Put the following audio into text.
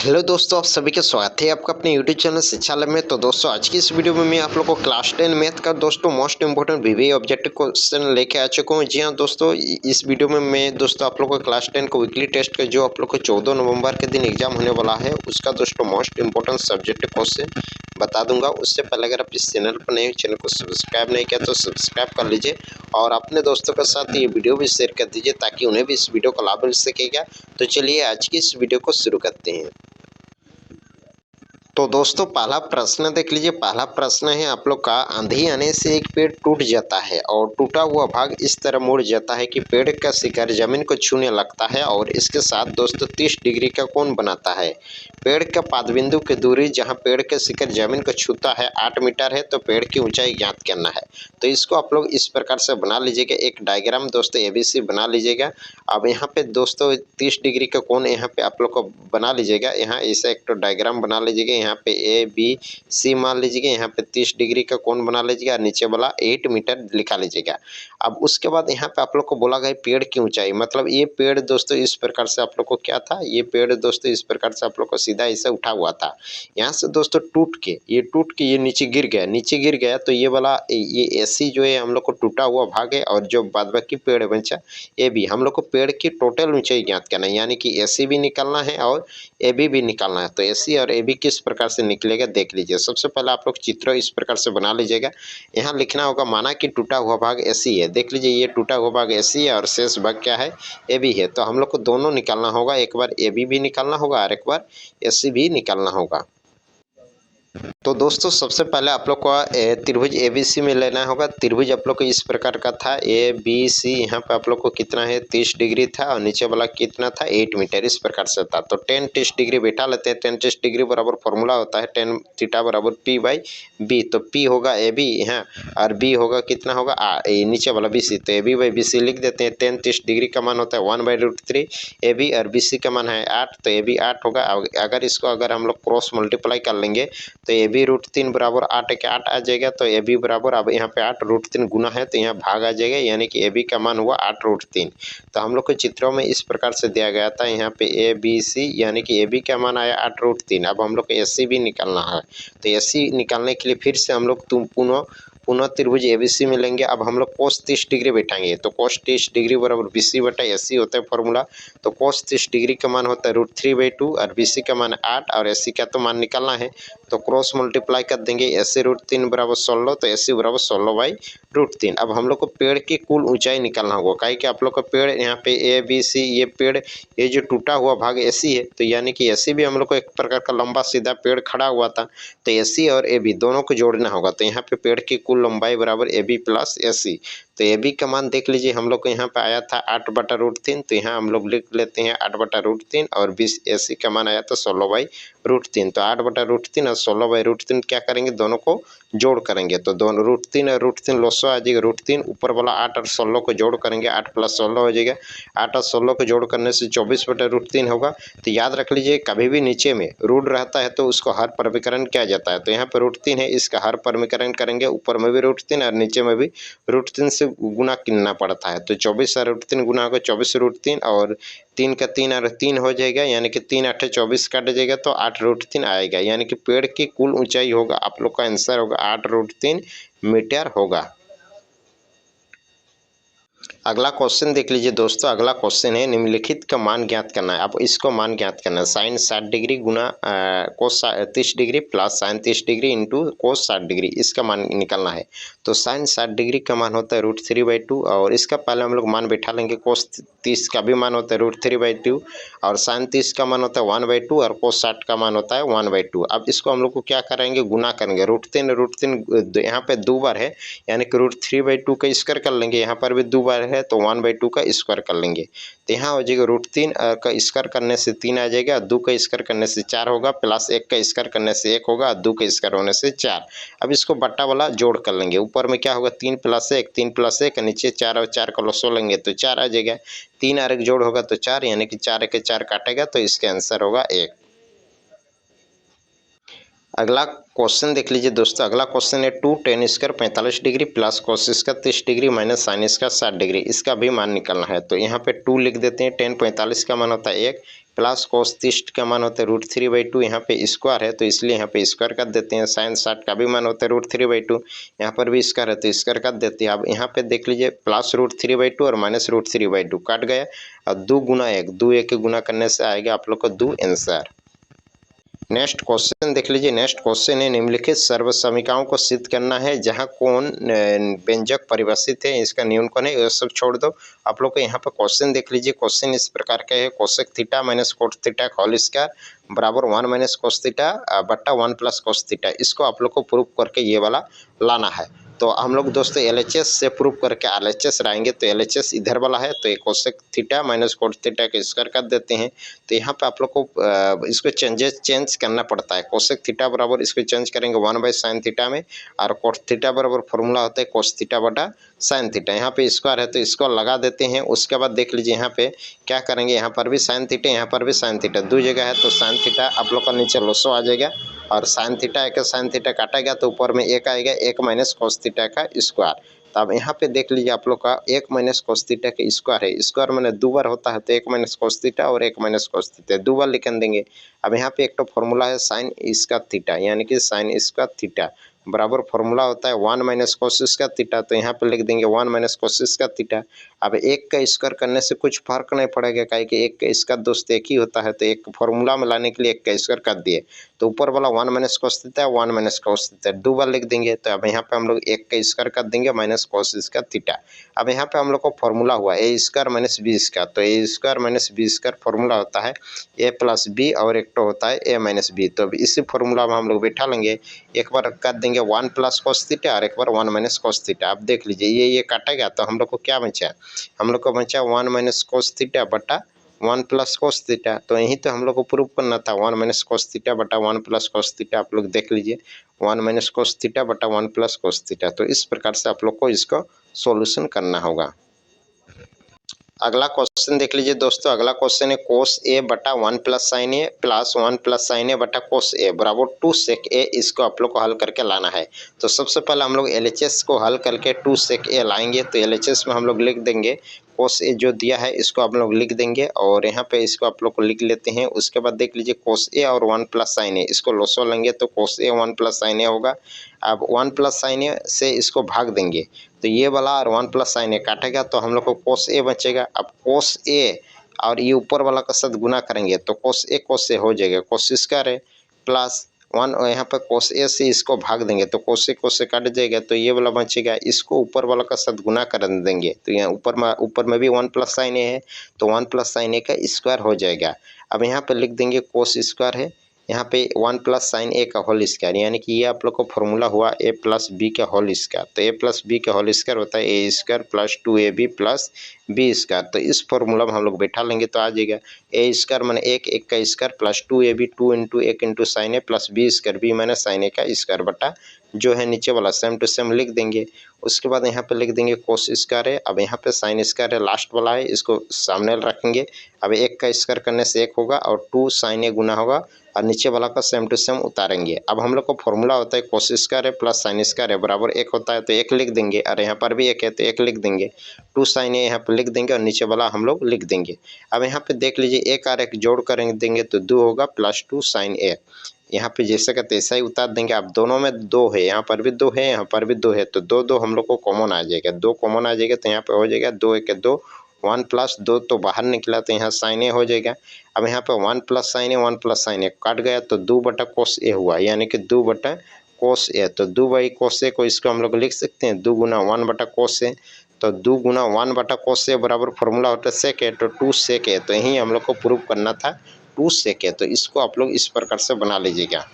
Hello दोस्तों, आप सभी का स्वागत है आपका अपने यूट्यूब चैनल शिक्षालय में। तो दोस्तों, आज की इस वीडियो में मैं आप लोगों को क्लास 10 मैथ का दोस्तों मोस्ट इंपोर्टेंट वीवीए ऑब्जेक्टिव क्वेश्चन लेके आ चुका हूँ। जी हाँ दोस्तों, इस वीडियो में मैं दोस्तों आप लोगों को क्लास 10 को वीकली टेस्ट का जो आप लोग को 14 नवंबर के दिन एग्जाम होने वाला है उसका दोस्तों मोस्ट इंपोर्टेंट सब्जेक्टिव क्वेश्चन बता दूंगा। उससे पहले अगर आप इस चैनल पर नए चैनल को सब्सक्राइब नहीं किया तो सब्सक्राइब कर लीजिए और अपने दोस्तों के साथ ये वीडियो भी शेयर कर दीजिए ताकि उन्हें भी इस वीडियो का लाभ मिल सकेगा। तो चलिए आज की इस वीडियो को शुरू करते हैं। तो दोस्तों, पहला प्रश्न देख लीजिए। पहला प्रश्न है आप लोग का, आंधी आने से एक पेड़ टूट जाता है और टूटा हुआ भाग इस तरह मुड़ जाता है कि पेड़ का शिखर जमीन को छूने लगता है और इसके साथ दोस्तों 30 डिग्री का कोण बनाता है। पेड़ का पादबिंदु की दूरी जहां पेड़ का शिखर जमीन को छूता है 8 मीटर है, तो पेड़ की ऊंचाई ज्ञात करना है। तो इसको आप लोग इस प्रकार से बना लीजिएगा, एक डायग्राम दोस्तों एबीसी बना लीजिएगा। अब यहाँ पे दोस्तों 30 डिग्री का कोण यहाँ पे आप लोग को बना लीजिएगा। यहाँ ऐसा एक तो डायग्राम बना लीजिएगा। यहाँ पे ए बी सी मान लीजिएगा, यहाँ पे 30 डिग्री का कोण बना लीजिएगा और नीचे वाला 8 मीटर लिखा लीजिएगा। अब उसके बाद यहाँ पे आप लोग को बोला गया पेड़ की ऊंचाई, मतलब ये पेड़ दोस्तों इस प्रकार से आप लोग को क्या था, ये पेड़ दोस्तों इस प्रकार से आप लोग को सीधा ऐसे उठा हुआ था। यहाँ से दोस्तों टूट के ये नीचे गिर गया तो ये वाला ये एसी जो है हम लोग को टूटा हुआ भाग है और जो बाद बाकी पेड़ बचा ए बी, हम लोग को पेड़ की टोटल ऊंचाई ज्ञात करना है, यानी कि एसी भी निकालना है और ए बी भी निकालना है। तो एसी और ए बी किस प्रकार से निकलेगा देख लीजिए। सबसे पहले आप लोग चित्र इस प्रकार से बना लीजिएगा। यहाँ लिखना होगा, माना कि टूटा हुआ भाग एसी है। देख लीजिए, ये टूटा हुआ भाग एसी है और शेष भाग क्या है, ए बी है। तो हम लोग को दोनों निकालना होगा, एक बार ए बी भी निकालना होगा और एक बार एसी भी निकालना होगा। तो दोस्तों, सबसे पहले आप लोग को त्रिभुज एबीसी में लेना होगा। त्रिभुज आप लोग को इस प्रकार का था ए बी सी। यहाँ पे आप लोग को कितना है, 30 डिग्री था और नीचे वाला कितना था, 8 मीटर, इस प्रकार से था। तो 10 30 डिग्री बैठा लेते हैं। 10 30 डिग्री बराबर फॉर्मूला होता है tan थीटा बराबर पी बाई बी। तो पी होगा ए बी यहाँ और बी होगा कितना होगा नीचे वाला बी सी। तो A B by B C लिख देते हैं। 10 30 डिग्री का मान होता है 1/√3 ए बी और बी सी का मान है 8, तो ए बी 8 होगा। अगर इसको अगर हम लोग क्रॉस मल्टीप्लाई कर लेंगे तो ए बी √3 बराबर 8 के 8 आ जाएगा। तो ए बी बराबर, अब यहाँ पे 8√3 गुना है तो यहाँ भाग आ जाएगा, यानी कि ए बी का मान हुआ 8√3। तो हम लोग को चित्रों में इस प्रकार से दिया गया था, यहाँ पे ए बी सी, यानी कि ए बी का मान आया 8√3। अब हम लोग को एस सी भी निकालना है। तो एस सी निकालने के लिए फिर से हम लोग पुनः त्रिभुज एबीसी में लेंगे। अब हम लोग कोस 30 डिग्री बैठाएंगे। तो कोस 30 डिग्री बराबर बी सी बटा एस सी होता है फॉर्मूला। तो कोस 30 डिग्री का मान होता है √3/2 और बी सी का मान 8 और एस सी का तो मान निकालना है। तो क्रॉस मल्टीप्लाई कर देंगे, एस सी √3 बराबर 16, तो एस सी बराबर 16/√3। अब हम लोग को पेड़ की कुल ऊंचाई निकालना होगा, काहे कि आप लोग का पेड़ यहाँ पे ए बी सी, ये पेड़ ये जो टूटा हुआ भाग एसी है, तो यानी कि एसी भी हम लोग को एक प्रकार का लंबा सीधा पेड़ खड़ा हुआ था। तो एसी और ए बी दोनों को जोड़ना होगा। तो यहाँ पे पेड़ की कुल लंबाई बराबर ए बी प्लस एसी। तो ए बी का मान देख लीजिए, हम लोग को यहाँ पे आया था 8/√3। तो यहाँ हम लोग लिख लेते हैं 8/√3 और एसी का मान आया था 16/√3। तो 8/√3 और 16/√3 क्या करेंगे, दोनों को जोड़ करेंगे। तो दोनों √3 और √3 लोसो आ जाएगा। √3 ऊपर वाला 8 और 16 को जोड़ करेंगे, 8 + 16 हो जाएगा। 8 और 16 को जोड़ करने से 24/√3 होगा। तो याद रख लीजिए, कभी भी नीचे में रूट रहता है तो उसको हर परमीकरण किया जाता है। तो यहाँ पर √3 है, इसका हर परमीकरण करेंगे, ऊपर में भी √3 और नीचे में भी √3 से गुना करना पड़ता है। तो 24 और √3 गुना होगा 24√3 और 3 का 3 और 3 हो जाएगा, यानी कि 3 8 24 काट जाएगा तो 8√3 आएगा। यानी कि पेड़ की कुल ऊंचाई होगा, आप लोग का आंसर होगा 8√3 मीटर होगा। अगला क्वेश्चन देख लीजिए दोस्तों। अगला क्वेश्चन है, निम्नलिखित का मान ज्ञात करना है। आप इसको मान ज्ञात करना है, साइन 60 डिग्री गुना कोस 30 degree plus sign 30 degree into cos 60 degree, इसका मान निकालना है। तो साइन 60 डिग्री का मान होता है √3/2 और इसका पहले हम लोग मान बैठा लेंगे। कोस 30 का भी मान होता है √3/2 और साइन 30 का मान होता है 1/2 और कोस 60 का मान होता है 1/2। अब इसको हम लोग को क्या करेंगे, गुना करेंगे। √3 यहाँ पे 2 बार है, यानी कि √3/2 का स्क्वायर कर लेंगे। यहाँ पर भी 2 बार है तो 1/2 का स्क्वायर कर लेंगे। तो यहाँ हो जाएगा √3 का स्क्वायर करने से 3 आ जाएगा, 2 का स्क्वायर करने से 4 होगा, प्लस 1 का स्क्वायर करने से 1 होगा, 2 का स्क्वायर होने से 4। अब इसको बट्टा वाला जोड़ कर लेंगे। ऊपर में क्या होगा, 3 + 1 3 + 1, नीचे 4 और 4 का लसो लेंगे तो 4 आ जाएगा। 3 और 1 जोड़ होगा तो 4, यानी कि 4 के 4 काटेगा तो इसका आंसर होगा 1। अगला क्वेश्चन देख लीजिए दोस्तों। अगला क्वेश्चन है 2 tan square 45 degree plus cos इसका 30 डिग्री माइनस साइन इसका 60 डिग्री, इसका भी मान निकालना है। तो यहाँ पे 2 लिख देते हैं। tan 45 का मान होता है 1 प्लस cos 30 का मान होता है √3/2। यहाँ पे स्क्वायर है तो इसलिए यहाँ पे स्क्वायर कर देते हैं। साइन 60 का भी मान होता है √3/2, यहाँ पर भी स्क्वायर है तो स्क्वायर कर देते हैं। अब यहाँ पे देख लीजिए प्लस √3/2 और माइनस √3/2 काट गया और 2 गुना 1, 2 1 के गुना करने से आएगा आप लोग को 2 आंसर। नेक्स्ट क्वेश्चन देख लीजिए। नेक्स्ट क्वेश्चन है निम्नलिखित सर्वसमीकरणों को सिद्ध करना है जहां कौन व्यंजक परिभाषित है, इसका न्यूनकोण है, ये सब छोड़ दो। आप लोग को यहाँ पर क्वेश्चन देख लीजिए। क्वेश्चन इस प्रकार का है, cosec theta minus cot theta whole square बराबर 1 माइनस कोस थीटा बट्टा 1 प्लस कोस थीटा, इसको आप लोग को प्रूव करके ये वाला लाना है। तो हम लोग दोस्तों एलएचएस से प्रूव करके आरएचएस लाएंगे। तो एलएचएस इधर वाला है तो cosec theta minus cot theta के स्क्वायर कर देते हैं। तो यहाँ पे आप लोग को इसको चेंज करना पड़ता है। कोसेक थीटा बराबर इसको चेंज करेंगे 1/sin थीटा में, और कोट थीटा बराबर फॉर्मूला होता है कोस थीटा बटा साइन थीटा। यहाँ पे स्क्वायर है तो इसको लगा देते हैं। उसके बाद देख लीजिए यहाँ पे क्या करेंगे, यहाँ पर भी साइन थीटा यहाँ पर भी साइन थीटा, दो जगह है तो साइन थीटा आप लोग का नीचे लोसो आ जाएगा और साइन थीटा एक साइन थीटा काटेगा तो ऊपर में एक आएगा, 1 माइनस कोस थीटा का स्क्वायर। तो अब यहाँ पे देख लीजिए आप लोग का 1 माइनस कोस थीटा का स्क्वायर है, स्क्वायर मैंने 2 बार होता है तो 1 माइनस कोस थीटा और 1 माइनस कोस थीटा 2 बार लिख देंगे। अब यहाँ पे एक तो फॉर्मूला है साइन इसका थीटा, यानी कि साइन इसका थीटा बराबर फॉर्मूला होता है 1 माइनस कोस का थीटा, तो यहाँ पे लिख देंगे 1 माइनस कोस का थीटा। अब एक का स्क्वायर करने से कुछ फर्क नहीं पड़ेगा, काहे कि एक का इसका दोस्त एक ही होता है, तो एक फॉर्मूला में लाने के लिए एक का स्क्वायर कर दिए तो ऊपर वाला 1 minus cos theta 1 minus cos theta 2 बार लिख देंगे। तो अब यहाँ पे हम लोग एक का स्क्वायर कर देंगे माइनस कोस इसका थीटा। अब यहाँ पे हम लोग को फॉर्मूला हुआ a square minus b square, तो a square minus b square formula होता है ए प्लस बी और एक तो होता है ए माइनस बी। तो इसी फॉर्मूला में हम लोग बैठा लेंगे, एक बार कर देंगे 1 प्लस कोस थीटा और एक बार 1 माइनस कोस थीटा। आप देख लीजिए ये काटेगा तो हम लोग को क्या बचा, हम लोग को बचा 1 माइनस कोस थीटा बटा 1 प्लस कोस थीटा। तो यही तो हम लोग को प्रूव करना था 1 माइनस कोस थीटा बटा 1 प्लस कोस थीटा। आप लोग देख लीजिए 1 माइनस कोस थीटा बटा 1 प्लस कोस थीटा। तो इस प्रकार से आप लोग को इसको सॉल्यूशन करना होगा। अगला क्वेश्चन देख लीजिए दोस्तों। अगला क्वेश्चन है कोस ए बटा 1 plus sign a plus 1 plus sign ए बटा कोस ए बराबर 2 सेक ए, इसको आप लोग को हल करके लाना है। तो सबसे पहले हम लोग एलएचएस को हल करके 2 सेक ए लाएंगे। तो एलएचएस में हम लोग लिख देंगे कोस ए जो दिया है इसको आप लोग लिख देंगे और यहाँ पे इसको आप लोग को लिख लेते हैं। उसके बाद देख लीजिए कोस ए और 1 प्लस साइन ए इसको लोसो लेंगे तो कोस ए 1 प्लस साइन ए होगा। अब 1 प्लस साइन ए से इसको भाग देंगे तो ये वाला और 1 प्लस साइन ए काटेगा तो हम लोग को कोस ए बचेगा। अब कोस ए और ये ऊपर वाला का साथ गुना करेंगे तो कोस ए हो जाएगा, कोस स्क्वायर है प्लस 1 यहाँ पर कोस ए से इसको भाग देंगे तो कोस ए काट जाएगा तो ये वाला बचेगा। इसको ऊपर वाला का साथ गुना कर देंगे तो यहाँ ऊपर में भी 1 प्लस साइन ए है तो 1 प्लस साइन ए का स्क्वायर हो जाएगा। अब यहाँ पर लिख देंगे कोस स्क्वायर है, यहाँ पे 1 प्लस साइन ए का होल स्क्वायर, यानी कि ये आप लोग को फॉर्मूला हुआ ए प्लस बी का होल स्क्वायर। तो ए प्लस बी का होल स्क्वायर होता है a square plus 2ab plus b square. तो इस फॉर्मूला में हम लोग बैठा लेंगे तो आ जाएगा ए स्क्वायर मैंने एक का square plus 2ab 2 into 1 into sine a plus b square b मैंने साइन ए का स्क्वायर बटा जो है नीचे वाला सेम टू सेम लिख देंगे। उसके बाद यहाँ पे लिख देंगे कोस स्क्वायर है, अब यहाँ पे साइन स्क्वायर है लास्ट वाला है इसको सामने रखेंगे। अब एक का स्क्वायर करने से एक होगा और 2 साइन ए गुना होगा और नीचे वाला का सेम टू सेम उतारेंगे। अब हम लोग को फॉर्मूला होता है कोस स्क्वायर है प्लस साइन स्क्वायर है बराबर 1 होता है तो 1 लिख देंगे और यहाँ पर भी 1 है तो 1 लिख देंगे। 2 साइन ए यहाँ पर लिख देंगे और नीचे वाला हम लोग लिख देंगे। अब यहाँ पे देख लीजिए 1 और 1 जोड़ करेंगे देंगे तो 2 होगा प्लस 2 साइन ए, यहाँ पे जैसे का तैसा ही उतार देंगे। अब दोनों में 2 है, यहाँ पर भी 2 है यहाँ पर भी 2 है तो 2 हम लोग को कॉमन आ जाएगा, 2 कॉमन आ जाएगा तो यहाँ पे हो जाएगा 2 1 2 1 प्लस 2 तो बाहर निकला तो यहाँ साइन ए हो जाएगा। अब यहाँ पे 1 प्लस साइन ए 1 प्लस साइन ए काट गया तो 2 बटा कोस ए हुआ, यानी कि 2 बटा कोस ए। तो 2 बाई कोस ए को इसको हम लोग लिख सकते हैं 2 गुना 1 बटा कोस ए। तो 2 गुना 1 बटा कोस ए बराबर फॉर्मूला होता है सेक ए, तो 2 सेक ए। तो यही हम लोग को प्रूव करना था 2 सेक ए। तो इसको आप लोग इस प्रकार से बना लीजिएगा।